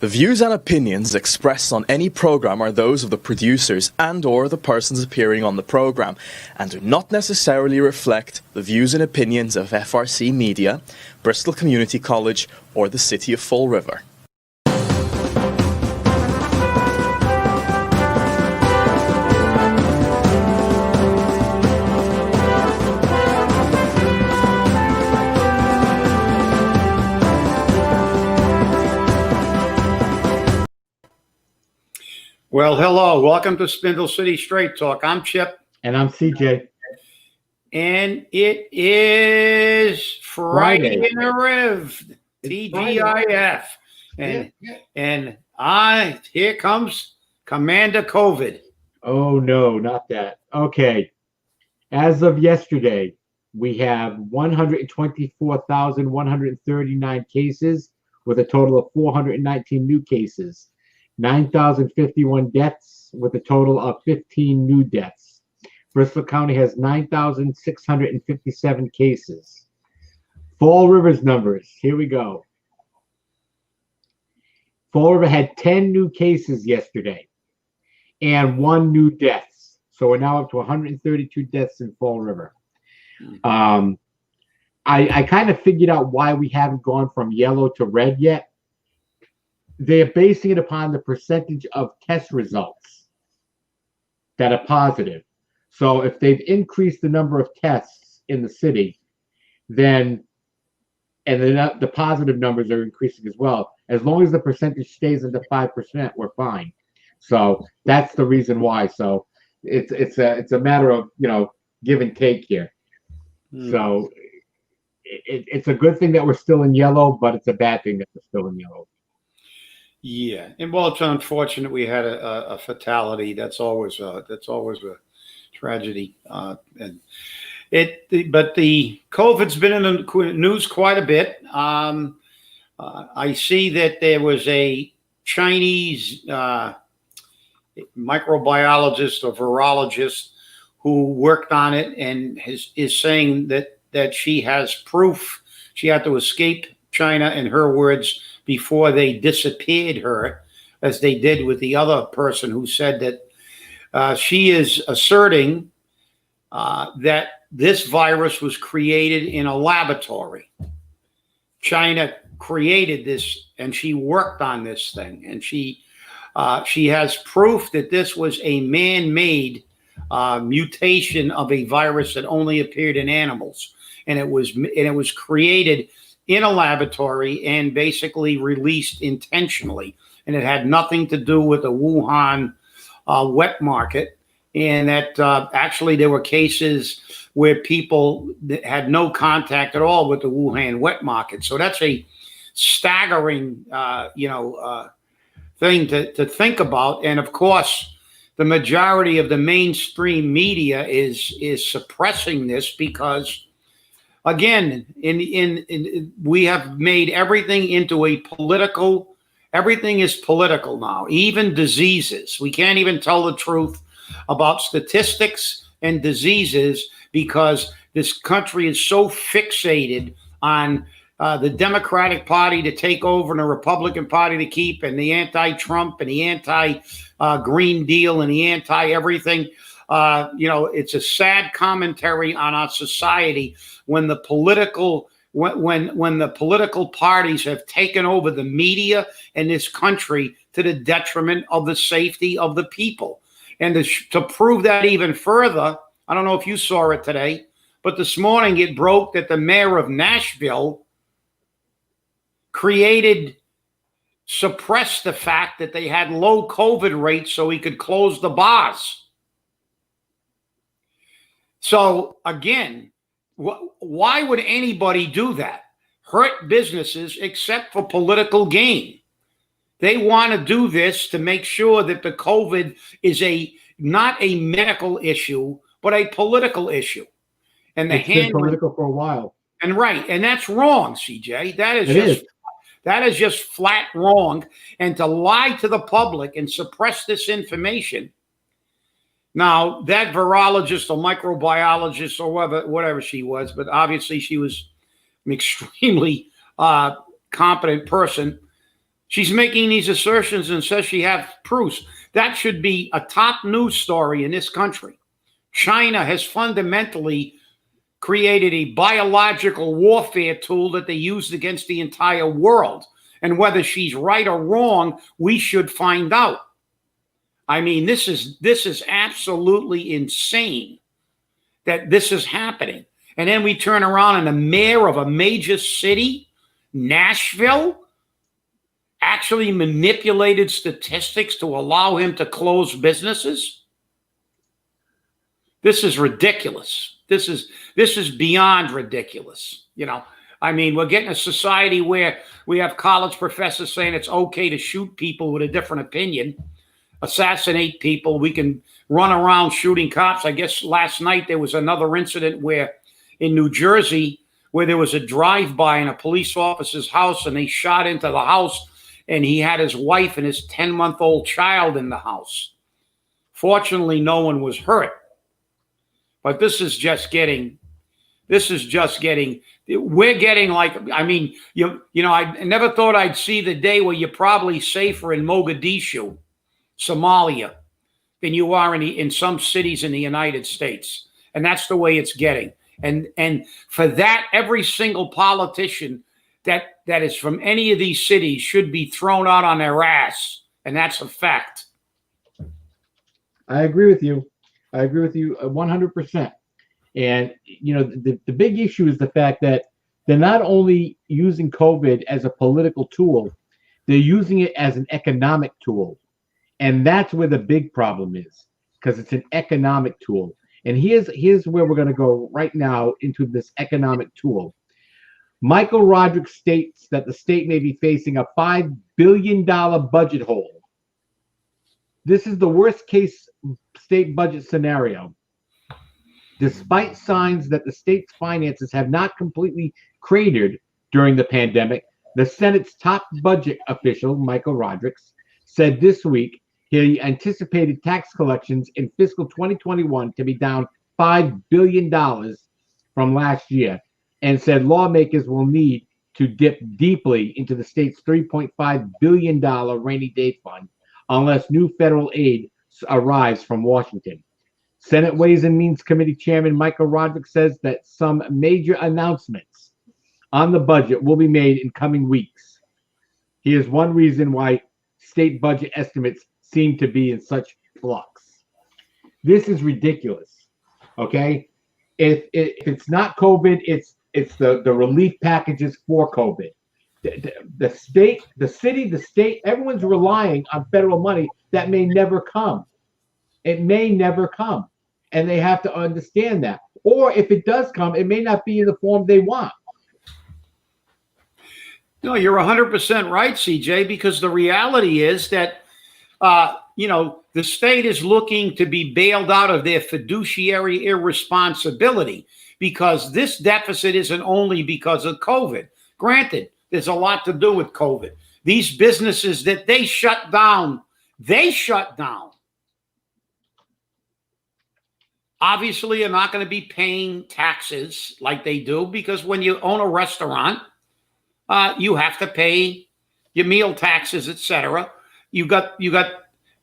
The views and opinions expressed on any program are those of the producers and/or the persons appearing on the program, and do not necessarily reflect the views and opinions of FRC Media, Bristol Community College, or the City of Fall River. Well, hello. Welcome to Spindle City Straight Talk. I'm Chip. And I'm CJ. And it is Friday in the Riv, TGIF. And here comes Commander COVID. Oh, no, not that. Okay. As of yesterday, we have 124,139 cases with a total of 419 new cases. 9,051 deaths with a total of 15 new deaths. Bristol County has 9,657 cases. Fall River's numbers, here we go. Fall River had 10 new cases yesterday and 1 new deaths. So we're now up to 132 deaths in Fall River. I kind of figured out why we haven't gone from yellow to red yet. They're basing it upon the percentage of test results that are positive. So if they've increased the number of tests in the city, then the positive numbers are increasing as well. As long as the percentage stays under 5%, we're fine. So that's the reason why. So it's a matter of, give and take here. So it's a good thing that we're still in yellow, but it's a bad thing that we're still in yellow. Yeah, and well, it's unfortunate we had a fatality. That's always a tragedy. But the COVID's been in the news quite a bit. I see that there was a Chinese microbiologist or virologist who worked on it and is saying that she has proof. She had to escape China, in her words, before they disappeared her, as they did with the other person who said that she is asserting that this virus was created in a laboratory. China created this, and she worked on this thing, and she has proof that this was a man-made mutation of a virus that only appeared in animals, and it was created in a laboratory and basically released intentionally. And it had nothing to do with the Wuhan wet market. And that actually there were cases where people had no contact at all with the Wuhan wet market. So that's a staggering, thing to think about. And of course, the majority of the mainstream media is suppressing this because, again, we have made everything into a political. Everything is political now, even diseases. We can't even tell the truth about statistics and diseases because this country is so fixated on the Democratic Party to take over and the Republican Party to keep, and the anti-Trump and the anti-Green Deal and the anti-everything. It's a sad commentary on our society when the political parties have taken over the media in this country to the detriment of the safety of the people. And to prove that even further, I don't know if you saw it today, but this morning it broke that the mayor of Nashville suppressed the fact that they had low COVID rates so he could close the bars. So again, why would anybody do that? Hurt businesses except for political gain. They want to do this to make sure that the COVID is not a medical issue, but a political issue. And it's been political for a while. And right, and that's wrong, CJ. That is just flat wrong. And to lie to the public and suppress this information. Now, that virologist or microbiologist or whatever she was, but obviously she was an extremely competent person. She's making these assertions and says she has proofs. That should be a top news story in this country. China has fundamentally created a biological warfare tool that they used against the entire world. And whether she's right or wrong, we should find out. I mean, this is absolutely insane that this is happening. And then we turn around and the mayor of a major city, Nashville, actually manipulated statistics to allow him to close businesses. This is ridiculous. This is beyond ridiculous. You know, I mean, we're getting a society where we have college professors saying it's okay to shoot people with a different opinion, assassinate people. We can run around shooting cops. I guess last night there was another incident where in New Jersey where there was a drive-by in a police officer's house and they shot into the house and he had his wife and his 10-month-old child in the house. Fortunately, no one was hurt. But we're getting like, I mean, you know, I never thought I'd see the day where you're probably safer in Mogadishu, Somalia, than you are in some cities in the United States. And that's the way it's getting. And for that, every single politician that is from any of these cities should be thrown out on their ass. And that's a fact. I agree with you. I agree with you 100%. And, you know, the big issue is the fact that they're not only using COVID as a political tool, they're using it as an economic tool. And that's where the big problem is, because it's an economic tool. And here's where we're going to go right now into this economic tool. Michael Rodrigues states that the state may be facing a $5 billion budget hole. This is the worst case state budget scenario. Despite signs that the state's finances have not completely cratered during the pandemic, the Senate's top budget official, Michael Rodrigues, said this week he anticipated tax collections in fiscal 2021 to be down $5 billion from last year, and said lawmakers will need to dip deeply into the state's $3.5 billion rainy day fund unless new federal aid arrives from Washington. Senate Ways and Means Committee Chairman Michael Rodrigues says that some major announcements on the budget will be made in coming weeks. Here's one reason why state budget estimates seem to be in such flux. This is ridiculous. Okay? If it's not COVID, it's the relief packages for COVID. The state, the city, the state, everyone's relying on federal money that may never come. It may never come. And they have to understand that. Or if it does come, it may not be in the form they want. No, you're 100% right, CJ, because the reality is that, you know, the state is looking to be bailed out of their fiduciary irresponsibility, because this deficit isn't only because of COVID. Granted, there's a lot to do with COVID. These businesses that they shut down. Obviously, you're not going to be paying taxes like they do, because when you own a restaurant, you have to pay your meal taxes, etc. You got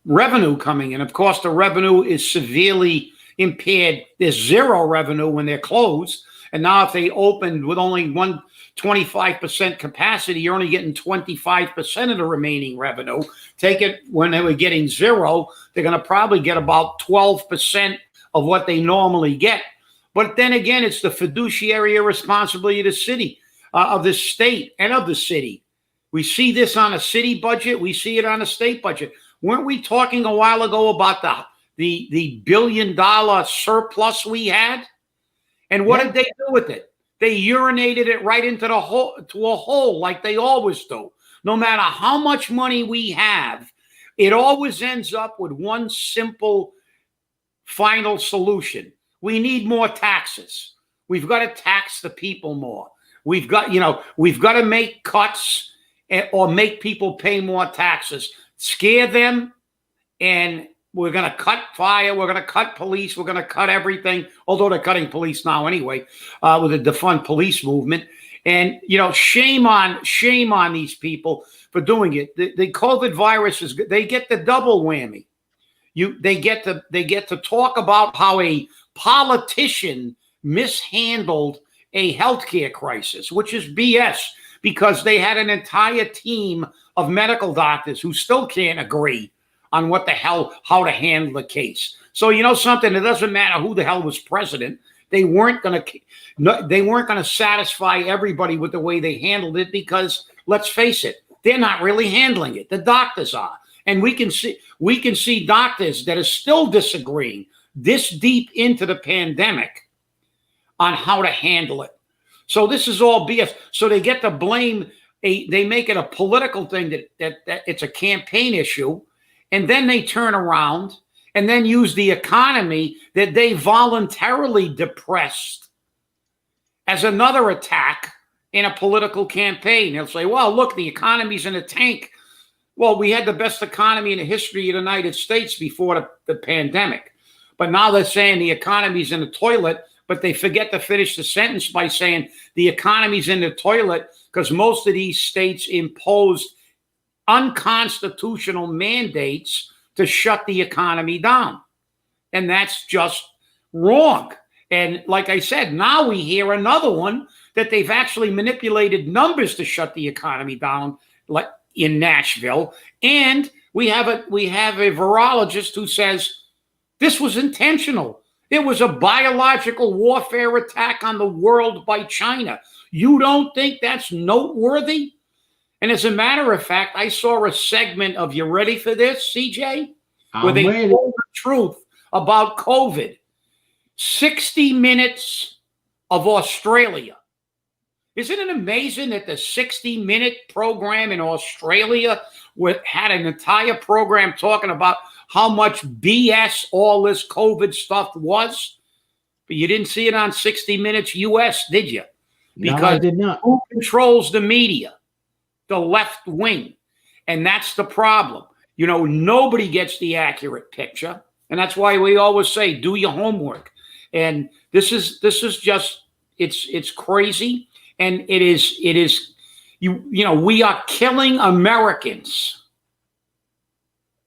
revenue coming in. Of course, the revenue is severely impaired. There's zero revenue when they're closed. And now if they opened with only 25% capacity, you're only getting 25% of the remaining revenue. Take it when they were getting zero, they're going to probably get about 12% of what they normally get. But then again, it's the fiduciary irresponsibility of the city, of the state, and of the city. We see this on a city budget. We see it on a state budget. Weren't we talking a while ago about the $1 billion surplus we had? And what did they do with it? They urinated it right into a hole like they always do. No matter how much money we have, it always ends up with one simple final solution. We need more taxes. We've got to tax the people more. We've got to make cuts or make people pay more taxes, scare them, and we're going to cut fire. We're going to cut police. We're going to cut everything, although they're cutting police now anyway, with the defund police movement. And, shame on these people for doing it. The COVID virus they get the double whammy. They get to talk about how a politician mishandled a healthcare crisis, which is BS, because they had an entire team of medical doctors who still can't agree on what the hell, how to handle the case. So something, it doesn't matter who the hell was president. They weren't going to satisfy everybody with the way they handled it, because let's face it, they're not really handling it. The doctors are. And we can see doctors that are still disagreeing this deep into the pandemic on how to handle it. So this is all BS. So they get to blame, they make it a political thing that it's a campaign issue. And then they turn around and then use the economy that they voluntarily depressed as another attack in a political campaign. They'll say, well, look, the economy's in a tank. Well, we had the best economy in the history of the United States before the pandemic. But now they're saying the economy's in the toilet, but they forget to finish the sentence by saying the economy's in the toilet because most of these states imposed unconstitutional mandates to shut the economy down. And that's just wrong. And like I said, now we hear another one that they've actually manipulated numbers to shut the economy down, like in Nashville. And we have a virologist who says this was intentional. It was a biological warfare attack on the world by China. You don't think that's noteworthy? And as a matter of fact, I saw a segment of, you ready for this, CJ? Where they told the truth about COVID. 60 Minutes of Australia. Isn't it amazing that the 60-minute program in Australia had an entire program talking about how much BS all this COVID stuff was? But you didn't see it on 60 Minutes US, did you? Because no, I did not. Who controls the media? The left wing. And that's the problem. Nobody gets the accurate picture. And that's why we always say, do your homework. And this is just, it's crazy. And it is, we are killing Americans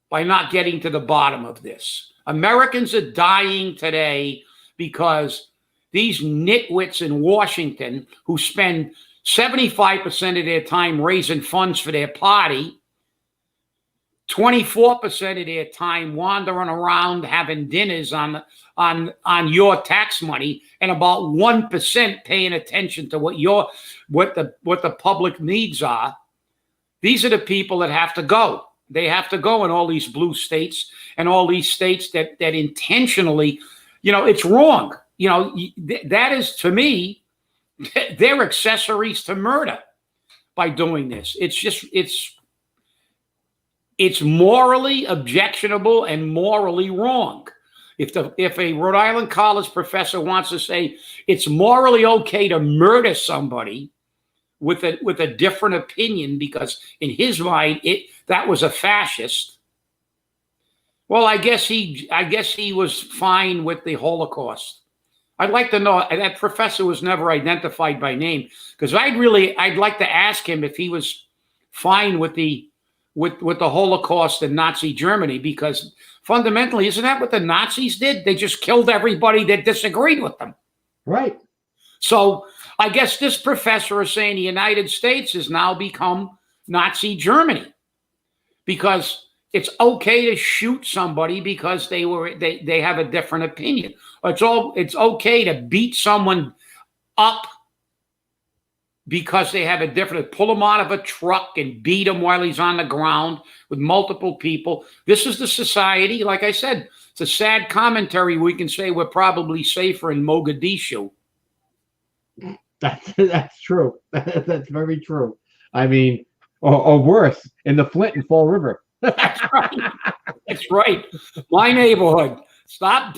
by not getting to the bottom of this. Americans are dying today because these nitwits in Washington who spend 75% of their time raising funds for their party, 24% of their time wandering around having dinners on your tax money, and about 1% paying attention to what the public needs are. These are the people that have to go. They have to go in all these blue states and all these states that intentionally, it's wrong. That is, to me, they're accessories to murder by doing this. It's morally objectionable and morally wrong. If a Rhode Island college professor wants to say it's morally okay to murder somebody with a different opinion because in his mind that was a fascist, well, I guess he was fine with the Holocaust. I'd like to know. That professor was never identified by name, because I'd like to ask him if he was fine with the Holocaust in Nazi Germany, because fundamentally, isn't that what the Nazis did? They just killed everybody that disagreed with them. Right. So I guess this professor is saying the United States has now become Nazi Germany, because it's okay to shoot somebody because they have a different opinion. It's okay to beat someone up because they have a different, pull him out of a truck and beat him while he's on the ground with multiple people. This is the society. Like I said, it's a sad commentary. We can say we're probably safer in Mogadishu. That's true. That's very true. I mean, or worse, in the Flint and Fall River. That's right. That's right. My neighborhood. Stop.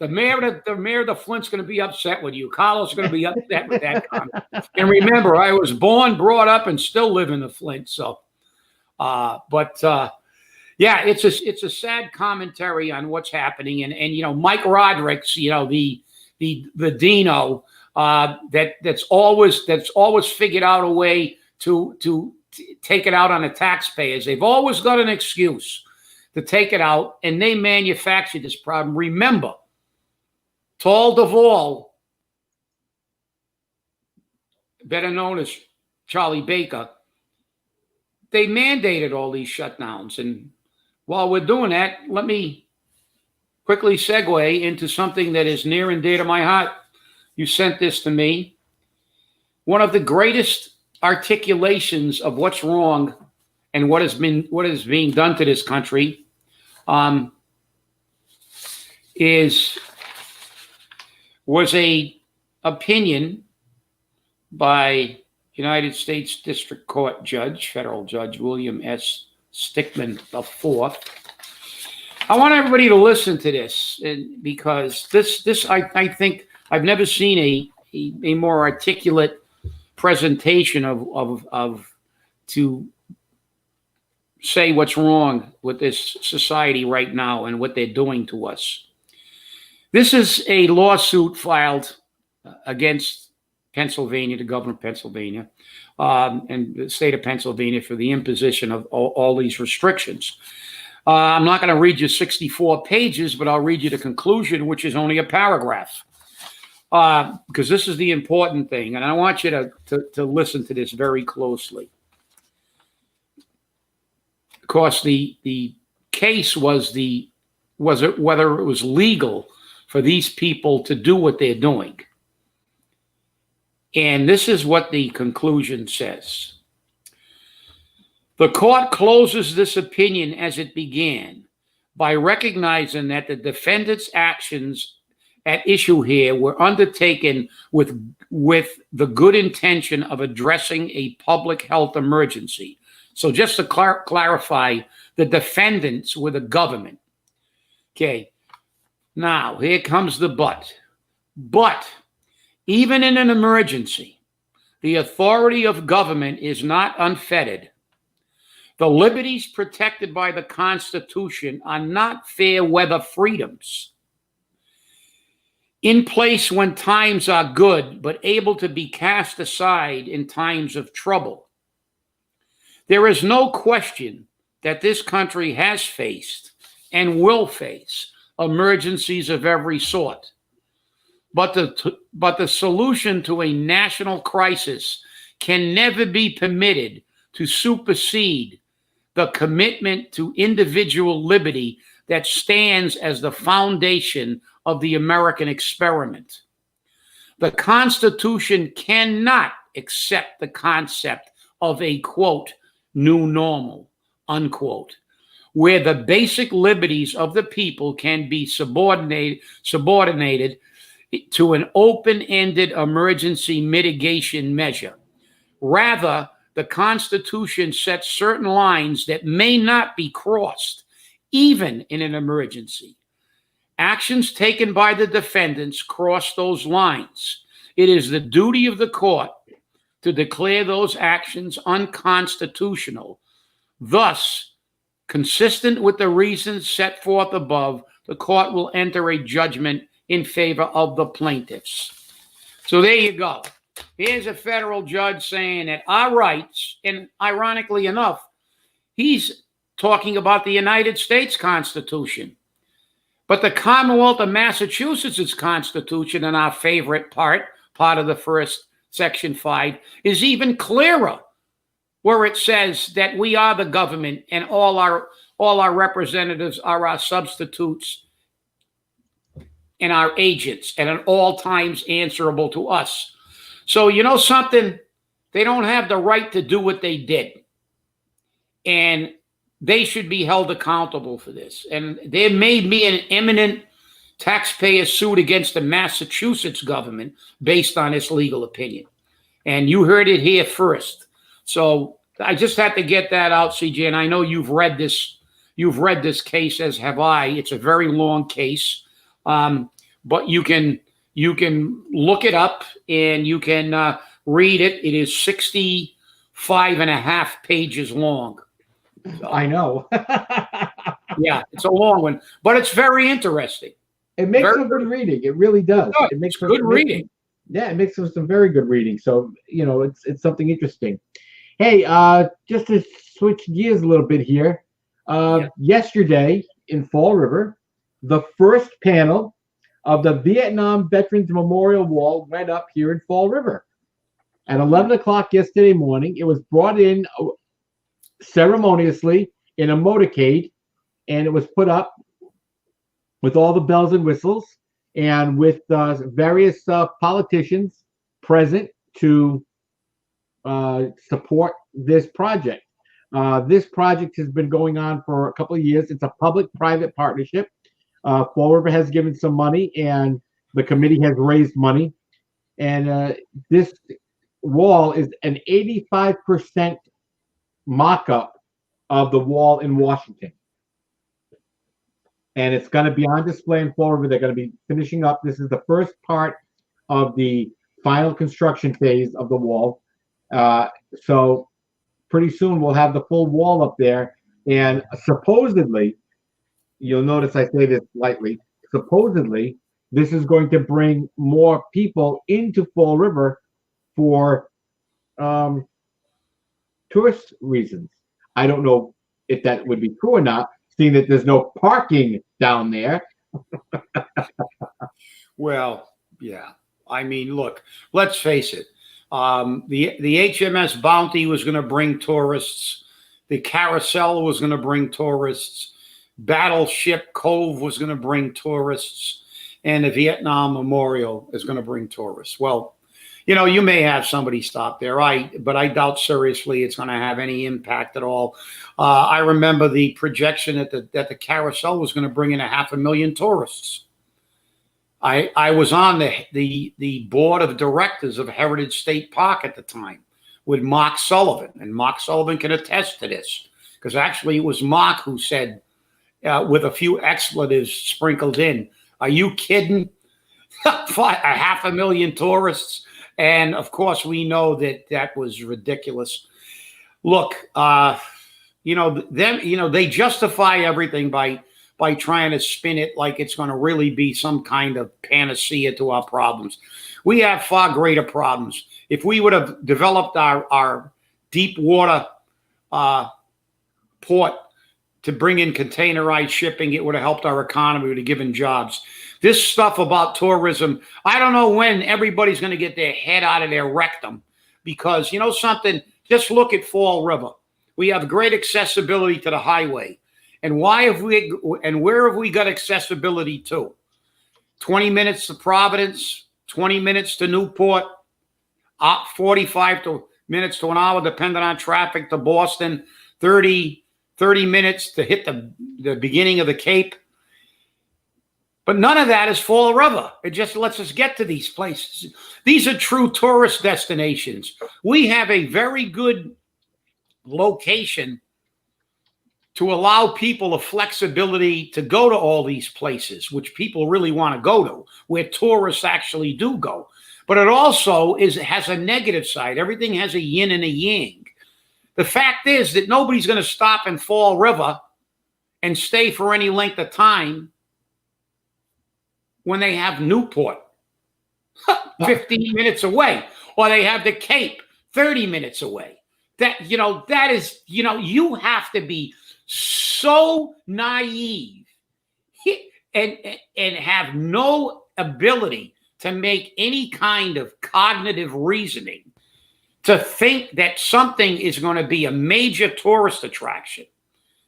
The mayor of the Flint's going to be upset with you. Carlos is going to be upset with that comment. And remember, I was born, brought up, and still live in the Flint. So, yeah, it's a sad commentary on what's happening. And Mike Rodrigues, the Dino, that's always figured out a way to take it out on the taxpayers. They've always got an excuse to take it out, and they manufacture this problem. Remember, Tall Duvall, better known as Charlie Baker, they mandated all these shutdowns. And while we're doing that, let me quickly segue into something that is near and dear to my heart. You sent this to me. One of the greatest articulations of what's wrong and what is being done to this country was a opinion by United States District Court Judge, Federal Judge William S. Stickman IV. I want everybody to listen to this, because this I think I've never seen a more articulate presentation of to say what's wrong with this society right now and what they're doing to us. This is a lawsuit filed against Pennsylvania, the governor of Pennsylvania, and the state of Pennsylvania for the imposition of all these restrictions. I'm not going to read you 64 pages, but I'll read you the conclusion, which is only a paragraph, because this is the important thing, and I want you to listen to this very closely. Of course, the case was whether it was legal for these people to do what they're doing. And this is what the conclusion says. The court closes this opinion as it began by recognizing that the defendant's actions at issue here were undertaken with the good intention of addressing a public health emergency. So just to clarify, the defendants were the government. Okay. Now, here comes the but. But even in an emergency, the authority of government is not unfettered. The liberties protected by the Constitution are not fair weather freedoms, in place when times are good, but able to be cast aside in times of trouble. There is no question that this country has faced and will face emergencies of every sort. But the solution to a national crisis can never be permitted to supersede the commitment to individual liberty that stands as the foundation of the American experiment. The Constitution cannot accept the concept of a, quote, new normal, unquote, where the basic liberties of the people can be subordinated to an open-ended emergency mitigation measure. Rather, the Constitution sets certain lines that may not be crossed, even in an emergency. Actions taken by the defendants cross those lines. It is the duty of the court to declare those actions unconstitutional. Thus, consistent with the reasons set forth above, the court will enter a judgment in favor of the plaintiffs. So there you go. Here's a federal judge saying that our rights, and ironically enough, he's talking about the United States Constitution. But the Commonwealth of Massachusetts' Constitution, and our favorite part of the first Section 5, is even clearer, where it says that we are the government and all our representatives are our substitutes and our agents, and at all times answerable to us. So you know something? They don't have the right to do what they did. And they should be held accountable for this. And there may be an imminent taxpayer suit against the Massachusetts government based on this legal opinion. And you heard it here first. So I just had to get that out, CJ. And I know you've read this case, as have I. It's a very long case. But you can look it up and you can read it. It is 65 and a half pages long. So, I know. yeah, it's a long one, but it's very interesting. It makes for good reading. It really does. No, it makes for good reading. Yeah, it makes some very good reading. So, it's something interesting. Hey, just to switch gears a little bit here. Yesterday in Fall River, the first panel of the Vietnam Veterans Memorial Wall went up here in Fall River. At 11 o'clock yesterday morning, it was brought in ceremoniously in a motorcade, and it was put up with all the bells and whistles and with various politicians present to support this project. This project has been going on for a couple of years. It's a public-private partnership. Fall River has given some money, and the committee has raised money. And this wall is an 85% mock-up of the wall in Washington. And it's going to be on display in Fall River. They're going to be finishing up. This is the first part of the final construction phase of the wall. So pretty soon we'll have the full wall up there. And supposedly, you'll notice I say this lightly, supposedly this is going to bring more people into Fall River for tourist reasons. I don't know if that would be true or not, seeing that there's no parking down there. Well, yeah. I mean, look, let's face it. The HMS Bounty was going to bring tourists. The Carousel was going to bring tourists. Battleship Cove was going to bring tourists. And the Vietnam Memorial is going to bring tourists. Well, you may have somebody stop there, but I doubt seriously it's going to have any impact at all. I remember the projection that the Carousel was going to bring in 500,000 tourists. I was on the board of directors of Heritage State Park at the time with Mark Sullivan, and Mark Sullivan can attest to this because actually it was Mark who said, with a few expletives sprinkled in, "Are you kidding? 500,000 tourists?" And of course, we know that was ridiculous. Look, they justify everything by trying to spin it like it's going to really be some kind of panacea to our problems. We have far greater problems. If we would have developed our deep water port to bring in containerized shipping, it would have helped our economy, would have given jobs. This stuff about tourism, I don't know when everybody's going to get their head out of their rectum, because something, just look at Fall River. We have great accessibility to the highway. And where have we got accessibility to? 20 minutes to Providence, 20 minutes to Newport, 45 minutes to an hour, depending on traffic, to Boston, 30 minutes to hit the beginning of the Cape. But none of that is Fall River. It just lets us get to these places. These are true tourist destinations. We have a very good location to allow people a flexibility to go to all these places, which people really want to go to, where tourists actually do go. But it also has a negative side. Everything has a yin and a yang. The fact is that nobody's going to stop in Fall River and stay for any length of time when they have Newport 15 minutes away, or they have the Cape 30 minutes away. That is, you have to be so naive and have no ability to make any kind of cognitive reasoning to think that something is going to be a major tourist attraction.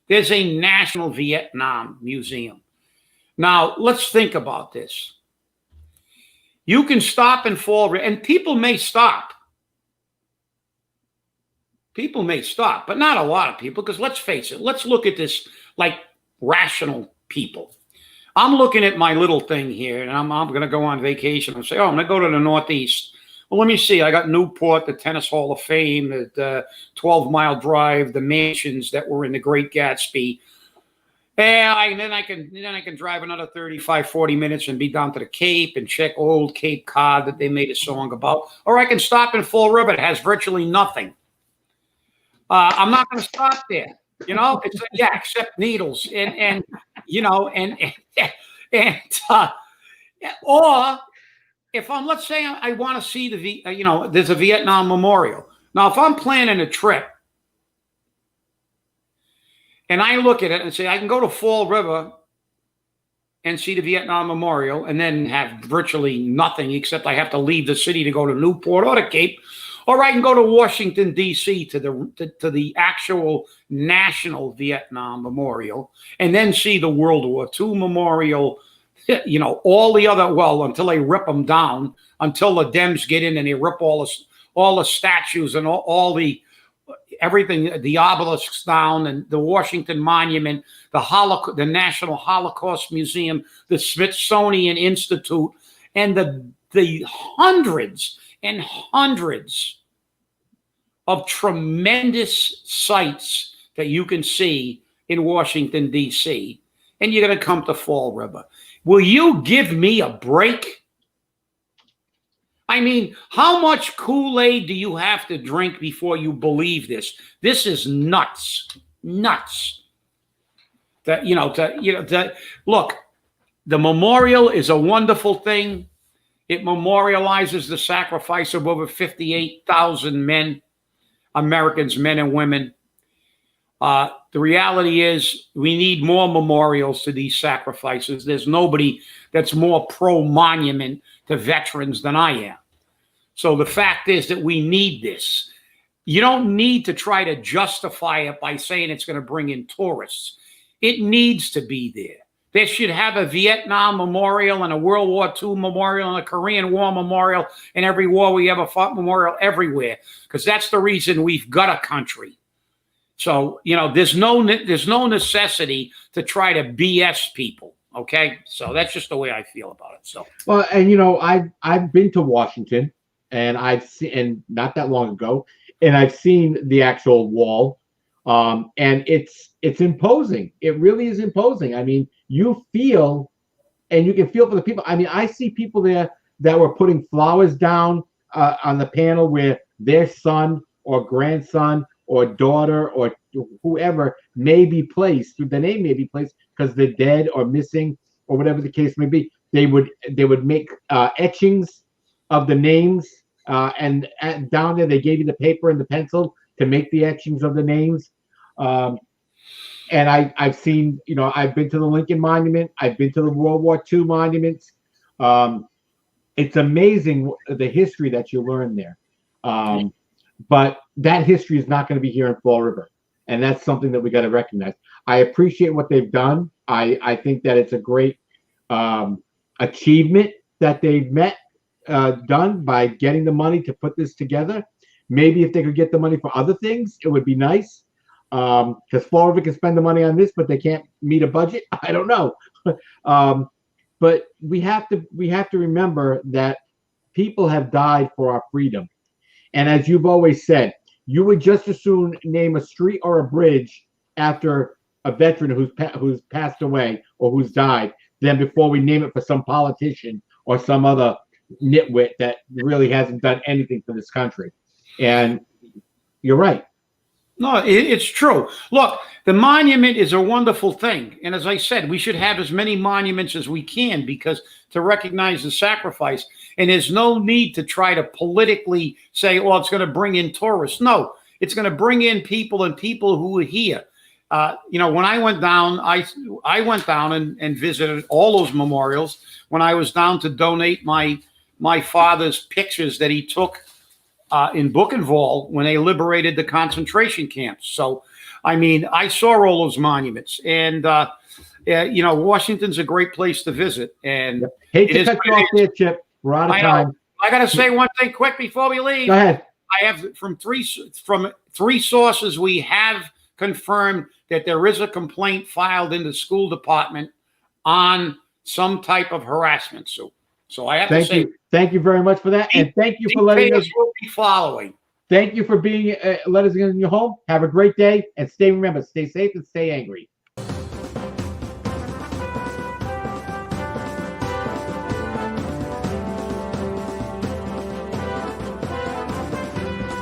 There's a National Vietnam Museum. Now, let's think about this. You can stop in Fall River, and people may stop. People may stop, but not a lot of people, because let's face it, let's look at this like rational people. I'm looking at my little thing here, and I'm going to go on vacation and say, I'm going to go to the Northeast. Well, let me see. I got Newport, the Tennis Hall of Fame, the 12-mile drive, the mansions that were in the Great Gatsby. And then I can drive another 35, 40 minutes and be down to the Cape and check old Cape Cod that they made a song about. Or I can stop in Fall River. It has virtually nothing. I'm not going to stop there. It's except needles or if I'm, let's say I want to see there's a Vietnam Memorial. Now, if I'm planning a trip and I look at it and say, I can go to Fall River and see the Vietnam Memorial and then have virtually nothing except I have to leave the city to go to Newport or to Cape, or I can go to Washington, D.C. to the actual National Vietnam Memorial and then see the World War II Memorial, all the other, until they rip them down, until the Dems get in and they rip all the statues and all the everything, the obelisks down, and the Washington Monument, the National Holocaust Museum, the Smithsonian Institute, and the hundreds and hundreds of tremendous sites that you can see in Washington, D.C., and you're going to come to Fall River. Will you give me a break? I mean, how much Kool-Aid do you have to drink before you believe this? This is nuts. Nuts. Look, the memorial is a wonderful thing. It memorializes the sacrifice of over 58,000 men, Americans, men and women. The reality is we need more memorials to these sacrifices. There's nobody that's more pro-monument to veterans than I am. So the fact is that we need this. You don't need to try to justify it by saying it's going to bring in tourists. It needs to be there. They should have a Vietnam memorial and a World War II memorial and a Korean War memorial and every war we ever fought memorial everywhere, because that's the reason we've got a country. So, there's no necessity to try to BS people. Okay. So that's just the way I feel about it. So, well, and I've been to Washington, and I've seen, and not that long ago, and I've seen the actual wall. And it's imposing. It really is imposing. I mean, you feel, and you can feel for the people. I mean, I see people there that were putting flowers down on the panel where their son or grandson or daughter or whoever may be placed, the name may be placed because they're dead or missing or whatever the case may be. They would make etchings of the names, and down there they gave you the paper and the pencil to make the etchings of the names. And I've seen, I've been to the Lincoln Monument. I've been to the World War II monuments. It's amazing the history that you learn there. But that history is not going to be here in Fall River. And that's something that we got to recognize. I appreciate what they've done. I think that it's a great achievement that they've done by getting the money to put this together. Maybe if they could get the money for other things, it would be nice. Because Fall River can spend the money on this, but they can't meet a budget. I don't know. But we have to remember that people have died for our freedom. And as you've always said, you would just as soon name a street or a bridge after a veteran who's passed away or who's died than before we name it for some politician or some other nitwit that really hasn't done anything for this country. And you're right. No, it's true. Look, the monument is a wonderful thing. And as I said, we should have as many monuments as we can because to recognize the sacrifice. And there's no need to try to politically say, it's going to bring in tourists. No, it's going to bring in people and people who are here. When I went down, I went down and visited all those memorials. When I was down to donate my father's pictures that he took in Buchenwald when they liberated the concentration camps. So, I mean, I saw all those monuments, and Washington's a great place to visit. And hate to cut you off there, Chip. We're out of time. I got to say one thing quick before we leave. Go ahead. I have from three sources we have confirmed that there is a complaint filed in the school department on some type of harassment suit. So I have to say, thank you very much for that, and thank you for letting us. Will be following. Thank you for being let us in your home. Have a great day, and remember, stay safe and stay angry.